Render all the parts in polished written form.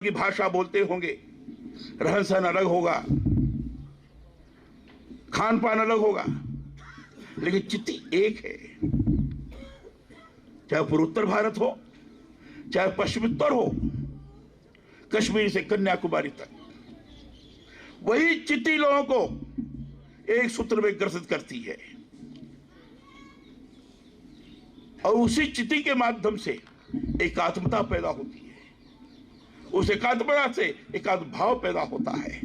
की भाषा बोलते होंगे, रहन सहन अलग होगा, खान पान अलग होगा, लेकिन चित्ती एक है। चाहे पूर्वोत्तर भारत हो, चाहे पश्चिमोत्तर हो, कश्मीर से कन्याकुमारी तक, वही चित्ती लोगों को एक सूत्र में ग्रसित करती है और उसी चित्ती के माध्यम से एकात्मता पैदा होती है। उस एकात्मता से एकात्म भाव पैदा होता है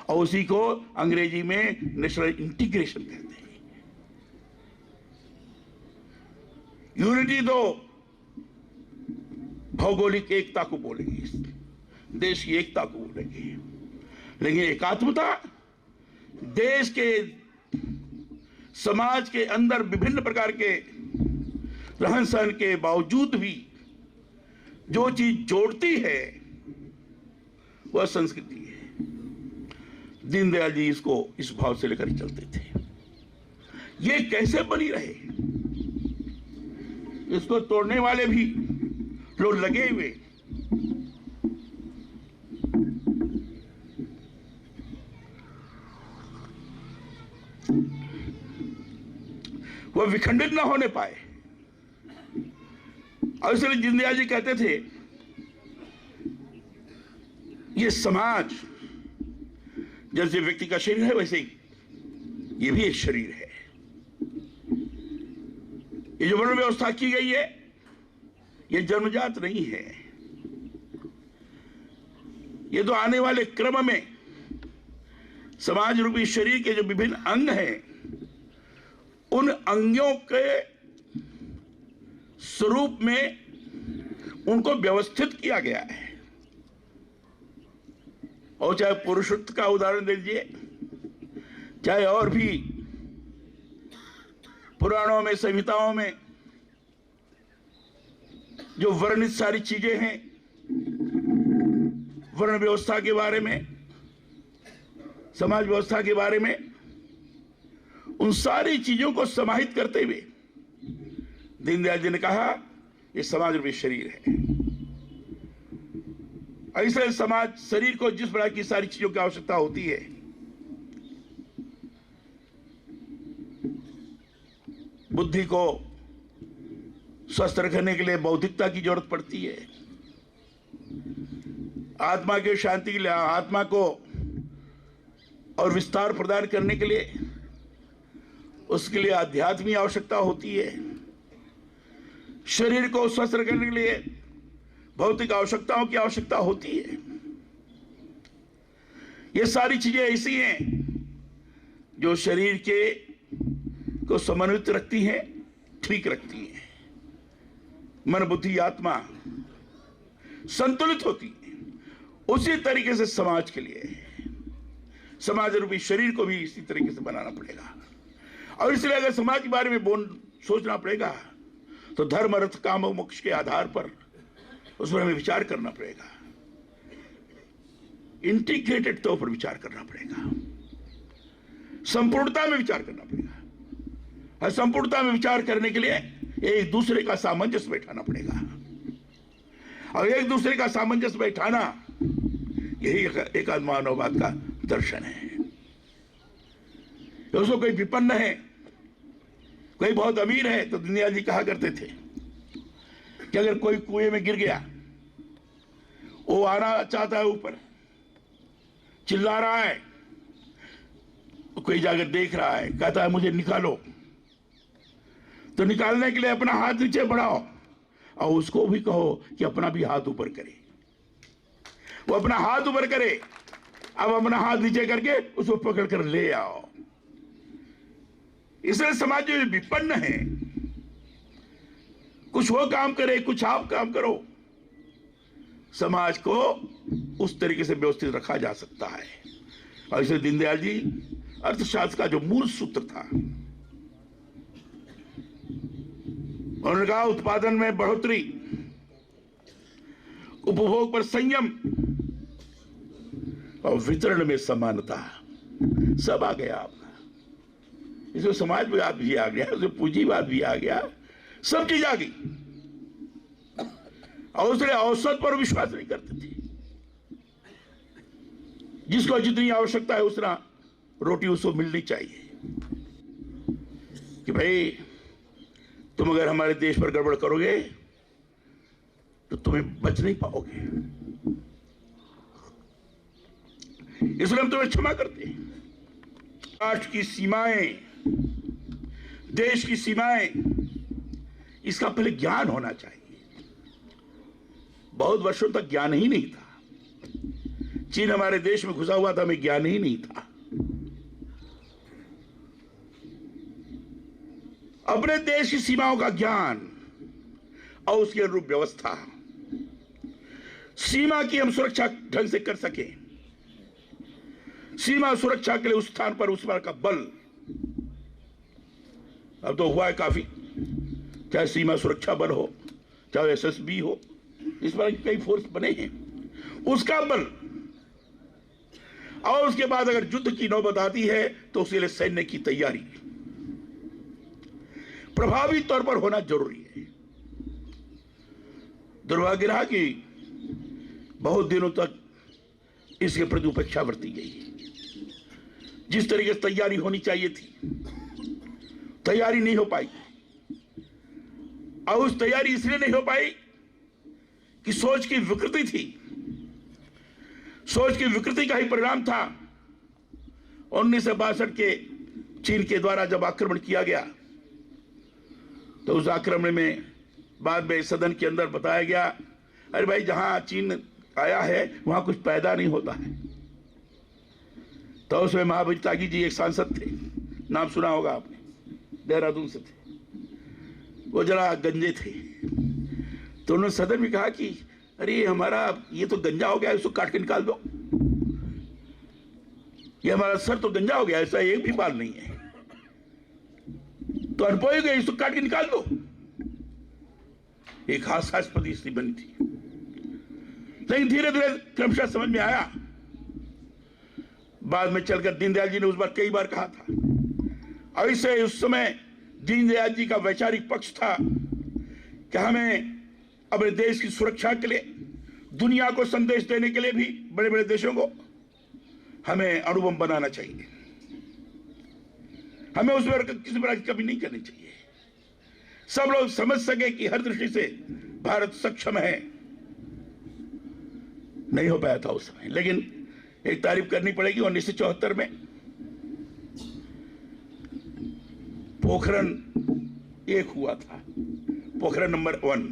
और उसी को अंग्रेजी में नेशनल इंटीग्रेशन कहते हैं। यूनिटी तो भौगोलिक एकता को बोलेंगे, देश की एकता को बोलेंगे, लेकिन एकात्मता देश के समाज के अंदर विभिन्न प्रकार के रहन सहन के बावजूद भी जो चीज जोड़ती है वह संस्कृति है। दीनदयाल जी इसको इस भाव से लेकर चलते थे। ये कैसे बनी रहे, इसको तोड़ने वाले भी लोग लगे हुए। वह विखंडित ना होने पाए और इसलिए दीनदयाल जी कहते थे ये समाज जैसे व्यक्ति का शरीर है वैसे ही ये भी एक शरीर है। ये जो वर्ण व्यवस्था की गई है ये जन्मजात नहीं है, ये तो आने वाले क्रम में समाज रूपी शरीर के जो विभिन्न अंग हैं उन अंगों के स्वरूप में उनको व्यवस्थित किया गया है। और चाहे पुरुषत्व का उदाहरण दे लीजिए, चाहे और भी पुराणों में संहिताओं में जो वर्णित सारी चीजें हैं वर्ण व्यवस्था के बारे में, समाज व्यवस्था के बारे में, उन सारी चीजों को समाहित करते हुए दीनदयाल जी ने कहा यह समाज रूपी शरीर है। ऐसे समाज शरीर को जिस प्रकार की सारी चीजों की आवश्यकता होती है, बुद्धि को स्वस्थ रखने के लिए बौद्धिकता की जरूरत पड़ती है, आत्मा की शांति के लिए, आत्मा को और विस्तार प्रदान करने के लिए उसके लिए आध्यात्म की आवश्यकता होती है, शरीर को स्वस्थ रखने के लिए भौतिक आवश्यकताओं की आवश्यकता होती है। ये सारी चीजें ऐसी हैं जो शरीर के को समन्वित रखती हैं, ठीक रखती हैं, मन बुद्धि आत्मा संतुलित होती है। उसी तरीके से समाज के लिए समाज रूपी शरीर को भी इसी तरीके से बनाना पड़ेगा। और इसलिए अगर समाज के बारे में सोचना पड़ेगा तो धर्म अर्थ काम और मोक्ष के आधार पर उस पर हमें विचार करना पड़ेगा, इंटीग्रेटेड तौर पर विचार करना पड़ेगा, संपूर्णता में विचार करना पड़ेगा। और संपूर्णता में विचार करने के लिए एक दूसरे का सामंजस्य बैठाना पड़ेगा और एक दूसरे का सामंजस्य बैठाना यही एक मानववाद का दर्शन है। उसको कोई विपन्न है, कोई बहुत अमीर है, तो दीनदयाल जी कहा करते थे कि अगर कोई कुएं में गिर गया, वो आना चाहता है ऊपर, चिल्ला रहा है, कोई जाकर देख रहा है, कहता है मुझे निकालो, तो निकालने के लिए अपना हाथ नीचे बढ़ाओ और उसको भी कहो कि अपना भी हाथ ऊपर करे। वो अपना हाथ ऊपर करे, अब अपना हाथ नीचे करके उसको पकड़ कर ले आओ। इसलिए समाज जो विपन्न है, कुछ वो काम करे, कुछ आप काम करो, समाज को उस तरीके से व्यवस्थित रखा जा सकता है। और इसलिए दीनदयाल जी अर्थशास्त्र का जो मूल सूत्र था, उन्होंने कहा उत्पादन में बढ़ोतरी, उपभोग पर संयम और वितरण में समानता, सब आ गया आपका। इसमें समाजवाद भी आ गया, उसमें पूंजीवाद भी आ गया, सब चीज आ गई। और उसने औसत पर विश्वास नहीं करते थे। जिसको जितनी आवश्यकता है उतना रोटी उसको मिलनी चाहिए कि भाई तुम अगर हमारे देश पर गड़बड़ करोगे तो तुम्हें बच नहीं पाओगे, इसलिए हम तुम्हें क्षमा करते हैं। राष्ट्र की सीमाएं, देश की सीमाएं, इसका पहले ज्ञान होना चाहिए। बहुत वर्षों तक ज्ञान ही नहीं था। चीन हमारे देश में घुसा हुआ था, हमें ज्ञान ही नहीं था। अपने देश की सीमाओं का ज्ञान और उसकी अनुरूप व्यवस्था, सीमा की हम सुरक्षा ढंग से कर सकें, सीमा सुरक्षा के लिए उस स्थान पर उस पर का बल अब तो हुआ है काफी, चाहे सीमा सुरक्षा बल हो, चाहे एसएसबी हो, इस पर कई फोर्स बने हैं, उसका बल। और उसके बाद अगर युद्ध की नौबत आती है तो उसके लिए सैन्य की तैयारी प्रभावी तौर पर होना जरूरी है। दुर्भाग्य रहा कि बहुत दिनों तक इसके प्रति उपेक्षा बरती गई। जिस तरीके से तैयारी होनी चाहिए थी, तैयारी नहीं हो पाई। और उस तैयारी इसलिए नहीं हो पाई कि सोच की विकृति थी। सोच की विकृति का ही परिणाम था 1962 के चीन के द्वारा जब आक्रमण किया गया, तो उस आक्रमण में बाद में सदन के अंदर बताया गया, अरे भाई जहां चीन आया है वहां कुछ पैदा नहीं होता है। तो उसमें महावीर त्यागी जी एक सांसद थे, नाम सुना होगा आपने, देहरादून से थे, वो जरा गंजे थे। तो उन्होंने सदन में कहा कि अरे हमारा ये तो गंजा हो गया, इसको काट के निकाल दो। ये हमारा सर तो गंजा हो गया, ऐसा एक भी बाल नहीं है, तो अनपोई गई, इसको काट के निकाल दो। एक हास्यास्पद स्थिति बनी थी। लेकिन धीरे धीरे क्रमशः समझ में आया। बाद में चलकर दीनदयाल जी ने उस बार कई बार कहा था। और इससे उस समय दीनदयाल जी का वैचारिक पक्ष था कि हमें अपने देश की सुरक्षा के लिए, दुनिया को संदेश देने के लिए भी बड़े बड़े देशों को हमें अणुबम बनाना चाहिए। हमें उसमें किसी प्रकार की कमी नहीं करनी चाहिए। सब लोग समझ सके कि हर दृष्टि से भारत सक्षम है। नहीं हो पाया था उस समय। लेकिन एक तारीफ करनी पड़ेगी, 1974 में पोखरण 1 हुआ था, पोखरण नंबर 1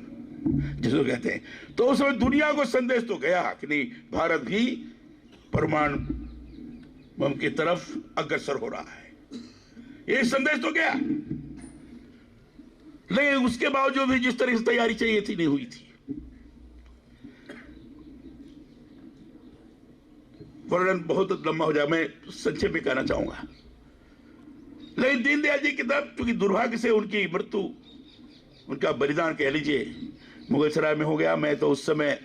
जिसको कहते हैं। तो उस समय दुनिया को संदेश तो गया कि नहीं, भारत भी परमाणु बम की तरफ अग्रसर हो रहा है, ये संदेश तो गया। लेकिन उसके बावजूद भी जिस तरह से तैयारी चाहिए थी नहीं हुई थी। वर्णन बहुत लंबा हो जाए, मैं संक्षेप में कहना चाहूंगा। लेकिन दीनदयाल जी की तरफ क्योंकि दुर्भाग्य से उनकी मृत्यु, उनका बलिदान कह लीजिए, मुगलसराय में हो गया। मैं तो उस समय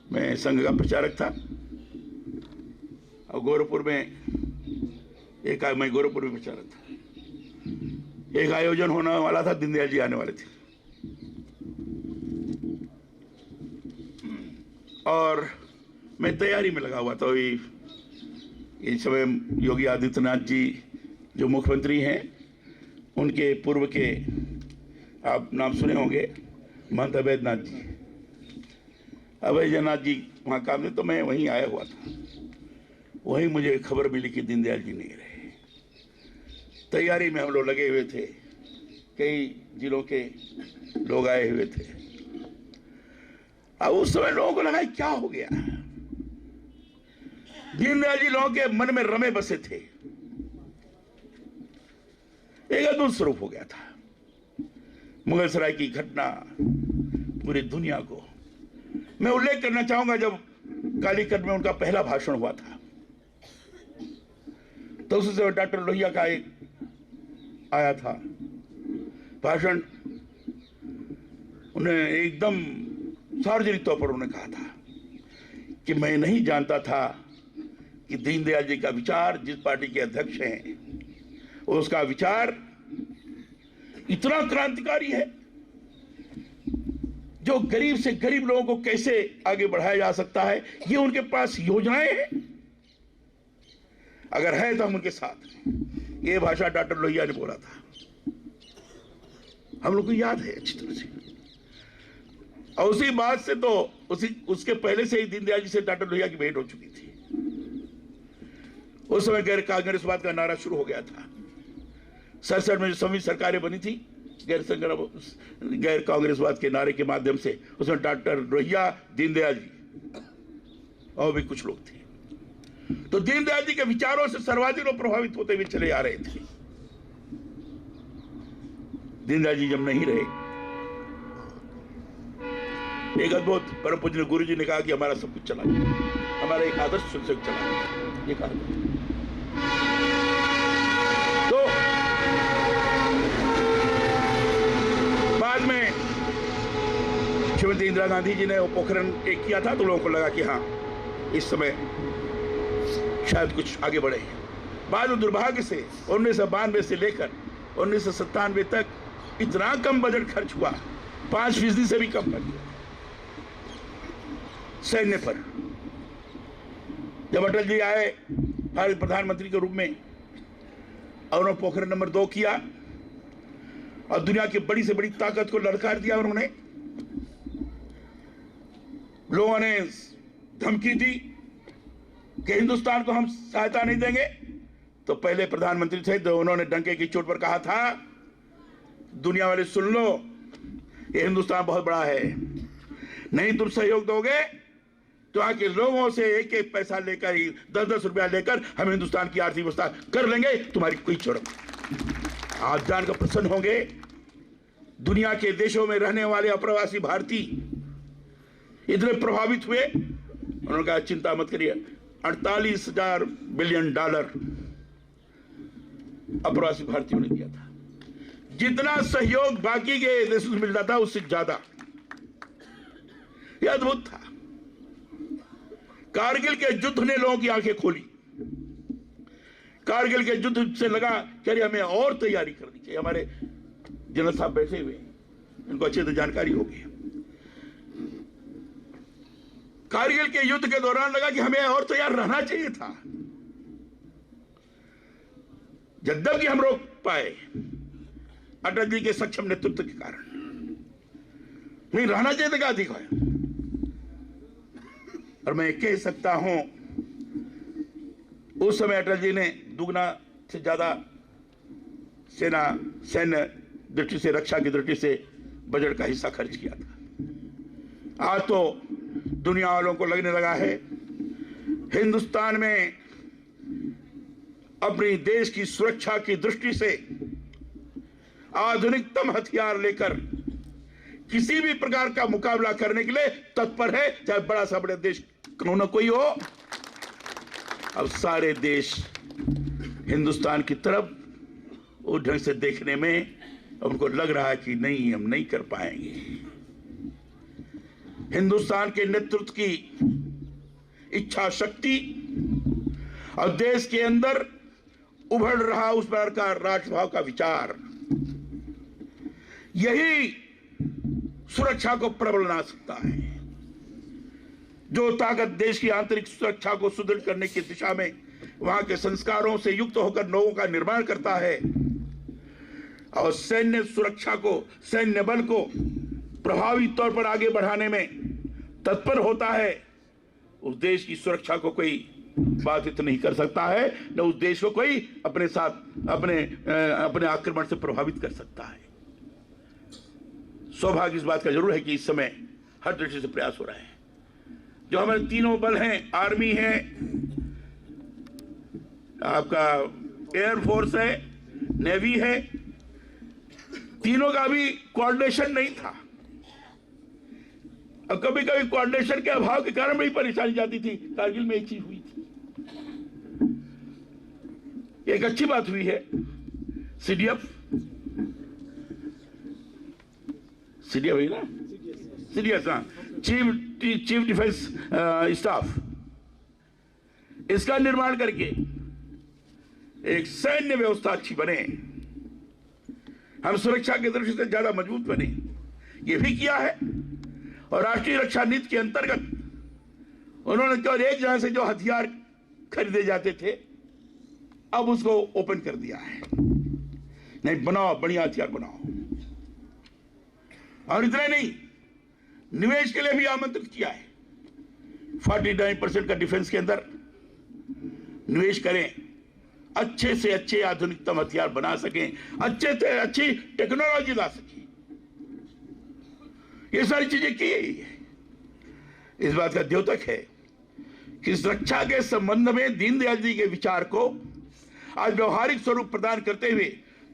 मैं संघ का प्रचारक था और गोरखपुर में मैं गोरखपुर में प्रचारक था। एक आयोजन होने वाला था, दीनदयाल जी आने वाले थे और मैं तैयारी में लगा हुआ था। इस समय योगी आदित्यनाथ जी जो मुख्यमंत्री हैं, उनके पूर्व के आप नाम सुने होंगे, महंत अवैधनाथ जी, अवैधनाथ जी वहाँ काम में, तो मैं वहीं आया हुआ था। वहीं मुझे खबर मिली कि दीनदयाल जी नहीं रहे। तैयारी में हम लोग लगे हुए थे, कई जिलों के लोग आए हुए थे। अब उस समय लोगों को लगा क्या हो गया। दीनदयाल जी लोगों के मन में रमे बसे थे। एक अद्भुत स्वरूप हो गया था। मुगलसराय की घटना पूरी दुनिया को, मैं उल्लेख करना चाहूंगा, जब कालीकट में उनका पहला भाषण हुआ था तो उस समय डॉक्टर लोहिया का एक आया था भाषण। उन्हें एकदम सार्वजनिक तौर पर उन्होंने कहा था कि मैं नहीं जानता था कि दीनदयाल जी का विचार, जिस पार्टी के अध्यक्ष हैं, उसका विचार इतना क्रांतिकारी है। जो गरीब से गरीब लोगों को कैसे आगे बढ़ाया जा सकता है, ये उनके पास योजनाएं हैं। अगर है तो हम उनके साथ हैं। ये भाषा डॉक्टर लोहिया ने बोला था, हम लोग को याद है अच्छी तरह से। और उसी बात से तो उसके पहले से ही दीनदयाल जी से डॉक्टर लोहिया की भेंट हो चुकी थी। उस समय गैर कांग्रेसवाद का नारा शुरू हो गया था। 67 में जो संयुक्त सरकारें बनी थी गैर कांग्रेसवाद के नारे के माध्यम से, उसमें डॉक्टर लोहिया, दीनदयाल जी और भी कुछ लोग थे। तो दीनदयाल जी के विचारों से सर्वाधिक लोग प्रभावित होते हुए चले आ रहे थे। दीनदयाल जी जब नहीं रहे, एक अद्भुत परम पूज्य गुरु जी ने कहा कि हमारा सब कुछ चला गया, हमारा एक आदर्श शिक्षक चला गया, ये कहा। तो बाद में श्रीमती इंदिरा गांधी जी ने वो पोखरण एक किया था, तो लोगों को लगा कि हाँ इस समय शायद कुछ आगे बढ़े। बाद में दुर्भाग्य से 1992 से लेकर 1997 तक इतना कम बजट खर्च हुआ, 5% से भी कम खर्च हुआ सैन्य पर। जब अटल जी आए भारत प्रधानमंत्री के रूप में और उन्होंने पोखरण नंबर 2 किया और दुनिया की बड़ी से बड़ी ताकत को ललकार दिया। उन्होंने, लोगों ने धमकी दी कि हिंदुस्तान को हम सहायता नहीं देंगे, तो पहले प्रधानमंत्री थे तो उन्होंने डंके की चोट पर कहा था, दुनिया वाले सुन लो, ये हिंदुस्तान बहुत बड़ा है, नहीं तुम सहयोग दोगे तो आके लोगों से एक एक पैसा लेकर ही 10-10 रुपया लेकर हम हिंदुस्तान की आर्थिक व्यवस्था कर लेंगे, तुम्हारी कोई छोड़। आप जानकर प्रसन्न होंगे, दुनिया के देशों में रहने वाले अप्रवासी भारतीय इतने प्रभावित हुए। उन्होंने कहा चिंता मत करिए, 48,000 बिलियन डॉलर अप्रवासी भारतीयों ने दिया था। जितना सहयोग बाकी के देशों से मिलता था उससे ज्यादा। यह अद्भुत था। कारगिल के युद्ध ने लोगों की आंखें खोली। कारगिल के युद्ध से लगा कि हमें और तैयारी करनी चाहिए। हमारे जनरल साहब बैठे हुए, इनको अच्छे से जानकारी होगी। कारगिल के युद्ध के दौरान लगा कि हमें और तैयार रहना चाहिए था। यद्यपि हम रोक पाए अटल जी के सक्षम नेतृत्व के कारण, नहीं रहना चाहिए था, क्या अधिक है। और मैं कह सकता हूं उस समय अटल जी ने दुगना से ज्यादा सैन्य दृष्टि से, रक्षा की दृष्टि से बजट का हिस्सा खर्च किया था। आज तो दुनिया वालों को लगने लगा है हिंदुस्तान में अपनी देश की सुरक्षा की दृष्टि से आधुनिकतम हथियार लेकर किसी भी प्रकार का मुकाबला करने के लिए तत्पर है, चाहे बड़ा सा बड़ा देश क्यों न कोई हो। अब सारे देश हिंदुस्तान की तरफ उस ढंग से देखने में उनको लग रहा है कि नहीं, हम नहीं कर पाएंगे। हिंदुस्तान के नेतृत्व की इच्छा शक्ति और देश के अंदर उभर रहा उस प्रकार का राष्ट्रभाव का विचार, यही सुरक्षा को प्रबल बना सकता है। जो ताकत देश की आंतरिक सुरक्षा को सुदृढ़ करने की दिशा में वहां के संस्कारों से युक्त होकर लोगों का निर्माण करता है और सैन्य सुरक्षा को, सैन्य बल को प्रभावी तौर पर आगे बढ़ाने में तत्पर होता है, उस देश की सुरक्षा को कोई बाधित नहीं कर सकता है, न उस देश को कोई अपने साथ अपने आक्रमण से प्रभावित कर सकता है। सौभाग्य इस बात का जरूर है कि इस समय हर दृष्टि से प्रयास हो रहा है। जो हमारे तीनों बल हैं, आर्मी है, आपका एयरफोर्स है, नेवी है, तीनों का भी कोऑर्डिनेशन नहीं था। अब कभी कभी कोऑर्डिनेशन के अभाव के कारण बड़ी परेशानी जाती थी। कारगिल में एक चीज हुई थी, एक अच्छी बात हुई है। सीडीएफ हुई ना, सीडीएस, चीफ डिफेंस स्टाफ, इसका निर्माण करके एक सैन्य व्यवस्था अच्छी बने, हम सुरक्षा की दृष्टि से ज्यादा मजबूत बने, ये भी किया है। और राष्ट्रीय रक्षा नीति के अंतर्गत उन्होंने केवल एक जगह से जो हथियार खरीदे जाते थे अब उसको ओपन कर दिया है। नहीं, बनाओ, बढ़िया हथियार बनाओ। और इतना नहीं, निवेश के लिए भी आमंत्रित किया है। 49% का डिफेंस के अंदर निवेश करें, अच्छे से अच्छे आधुनिकतम हथियार बना सकें, अच्छे से अच्छी टेक्नोलॉजी ला सकें। ये सारी चीजें की गई है। इस बात का द्योतक है कि सुरक्षा के संबंध में दीनदयाल जी के विचार को आज व्यवहारिक स्वरूप प्रदान करते हुए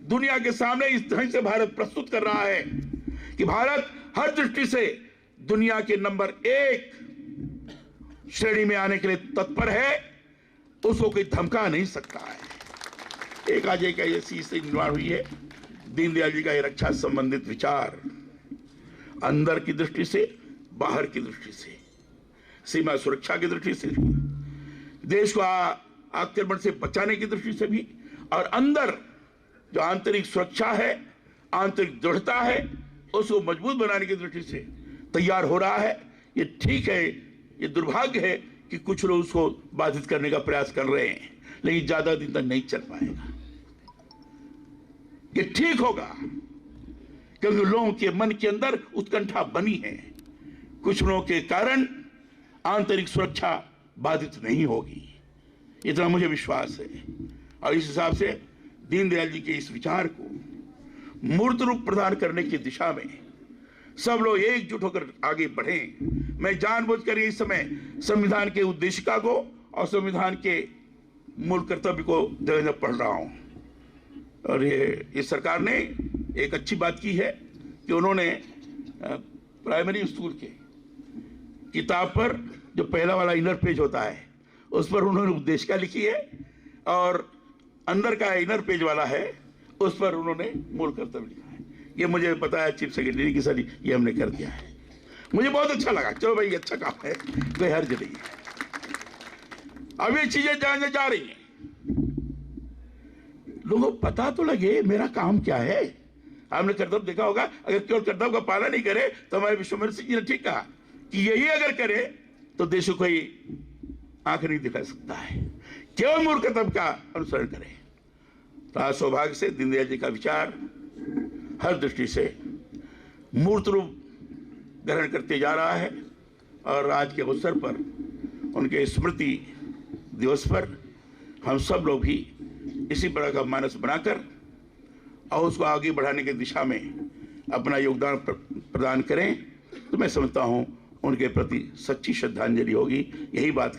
दुनिया के सामने इस ढंग से भारत प्रस्तुत कर रहा है कि भारत हर दृष्टि से दुनिया के नंबर 1 श्रेणी में आने के लिए तत्पर है। उसको कोई धमका नहीं सकता है। एक आज एक ऐसी स्थिति निर्माण हुई है। दीनदयाल जी का ये रक्षा संबंधित विचार अंदर की दृष्टि से, बाहर की दृष्टि से, सीमा सुरक्षा की दृष्टि से, देश को आक्रमण से बचाने की दृष्टि से भी, और अंदर जो आंतरिक सुरक्षा है, आंतरिक दृढ़ता है, उसको मजबूत बनाने की दृष्टि से तैयार हो रहा है। ये ठीक है, ये दुर्भाग्य है कि कुछ लोग उसको बाधित करने का प्रयास कर रहे हैं, लेकिन ज्यादा दिन तक नहीं चल पाएगा। ये ठीक होगा क्योंकि लोगों के मन के अंदर उत्कंठा बनी है। कुछ लोगों के कारण आंतरिक सुरक्षा बाधित नहीं होगी, इतना मुझे विश्वास है। और इस हिसाब से दीनदयाल जी के इस विचार को मूर्त रूप प्रदान करने की दिशा में सब लोग एकजुट होकर आगे बढ़ें। मैं जानबूझकर इस समय संविधान के उद्देशिका को और संविधान के मूल कर्तव्य को जगह पढ़ रहा हूं। और ये इस सरकार ने एक अच्छी बात की है कि उन्होंने प्राइमरी स्कूल के किताब पर जो पहला वाला इनर पेज होता है उस पर उन्होंने उद्देशिका लिखी है, और अंदर का इनर पेज वाला है उस पर उन्होंने मूल कर्तव्य लिखा है। ये मुझे पता है चीफ सेक्रेटरी की सारी ये हमने कर दिया है। मुझे बहुत अच्छा लगा। चलो भाई, अच्छा काम है, कोई हर्ज नहीं है। अब ये चीजें जानने जा रही हैं, लोगों को पता तो लगे मेरा काम क्या है। आपने कर्तव्य देखा होगा, अगर केवल कर्तव्य का पालन नहीं करे तो हमारे विश्वमर सिंह जी ने ठीक कहा कि यही अगर करे तो देश को कोई आंख नहीं दिखा सकता है। केवल मूल कर्तव्य का अनुसरण करे। तो आज सौभाग्य से दीनदयाल जी का विचार हर दृष्टि से मूर्त रूप ग्रहण करते जा रहा है। और आज के अवसर पर, उनके स्मृति दिवस पर, हम सब लोग भी इसी प्रकार का मानस बनाकर और उसको आगे बढ़ाने की दिशा में अपना योगदान प्रदान करें, तो मैं समझता हूं उनके प्रति सच्ची श्रद्धांजलि होगी। यही बात